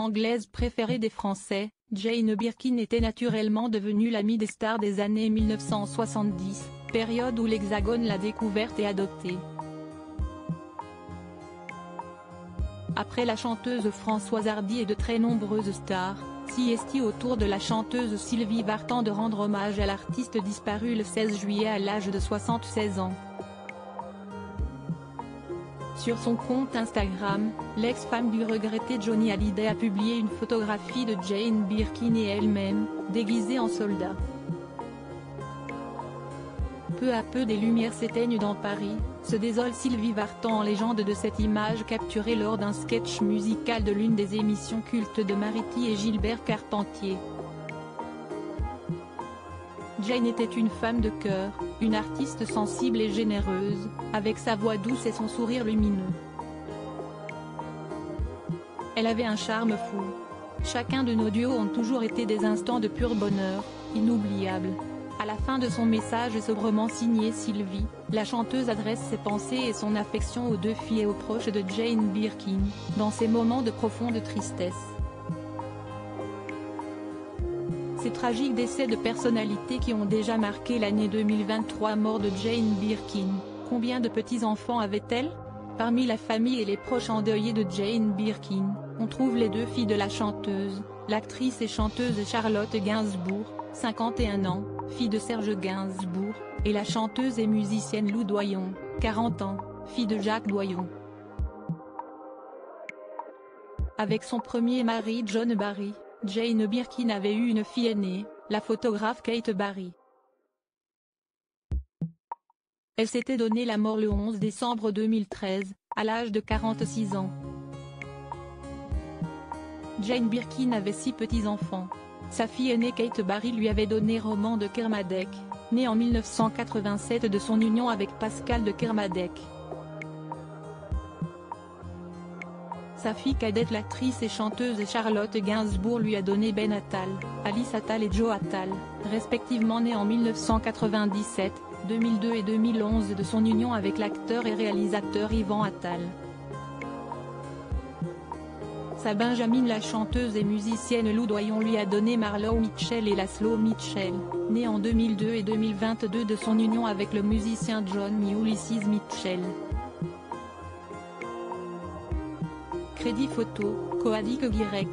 Anglaise préférée des Français, Jane Birkin était naturellement devenue l'amie des stars des années 1970, période où l'Hexagone l'a découverte et adoptée. Après la chanteuse Françoise Hardy et de très nombreuses stars, s'y est autour de la chanteuse Sylvie Vartan de rendre hommage à l'artiste disparue le 16 juillet à l'âge de 76 ans. Sur son compte Instagram, l'ex-femme du regretté Johnny Hallyday a publié une photographie de Jane Birkin et elle-même, déguisée en soldat. Peu à peu des lumières s'éteignent dans Paris, se désole Sylvie Vartan en légende de cette image capturée lors d'un sketch musical de l'une des émissions cultes de Mariti et Gilbert Carpentier. Jane était une femme de cœur, une artiste sensible et généreuse, avec sa voix douce et son sourire lumineux. Elle avait un charme fou. Chacun de nos duos ont toujours été des instants de pur bonheur, inoubliables. À la fin de son message sobrement signé Sylvie, la chanteuse adresse ses pensées et son affection aux deux filles et aux proches de Jane Birkin, dans ces moments de profonde tristesse. Ces tragiques décès de personnalités qui ont déjà marqué l'année 2023. Mort de Jane Birkin, combien de petits-enfants avait-elle? Parmi la famille et les proches endeuillés de Jane Birkin, on trouve les deux filles de la chanteuse, l'actrice et chanteuse Charlotte Gainsbourg, 51 ans, fille de Serge Gainsbourg, et la chanteuse et musicienne Lou Doyon, 40 ans, fille de Jacques Doyon. Avec son premier mari John Barry, Jane Birkin avait eu une fille aînée, la photographe Kate Barry. Elle s'était donné la mort le 11 décembre 2013, à l'âge de 46 ans. Jane Birkin avait 6 petits-enfants. Sa fille aînée Kate Barry lui avait donné Roman de Kermadec, né en 1987 de son union avec Pascal de Kermadec. Sa fille cadette l'actrice et chanteuse Charlotte Gainsbourg lui a donné Ben Attal, Alice Attal et Joe Attal, respectivement nés en 1997, 2002 et 2011 de son union avec l'acteur et réalisateur Yvan Attal. Sa benjamine la chanteuse et musicienne Lou Doyon lui a donné Marlo Mitchell et Laszlo Mitchell, nés en 2002 et 2022 de son union avec le musicien John Ulysses Mitchell. Crédit photo, Coadic Guirec.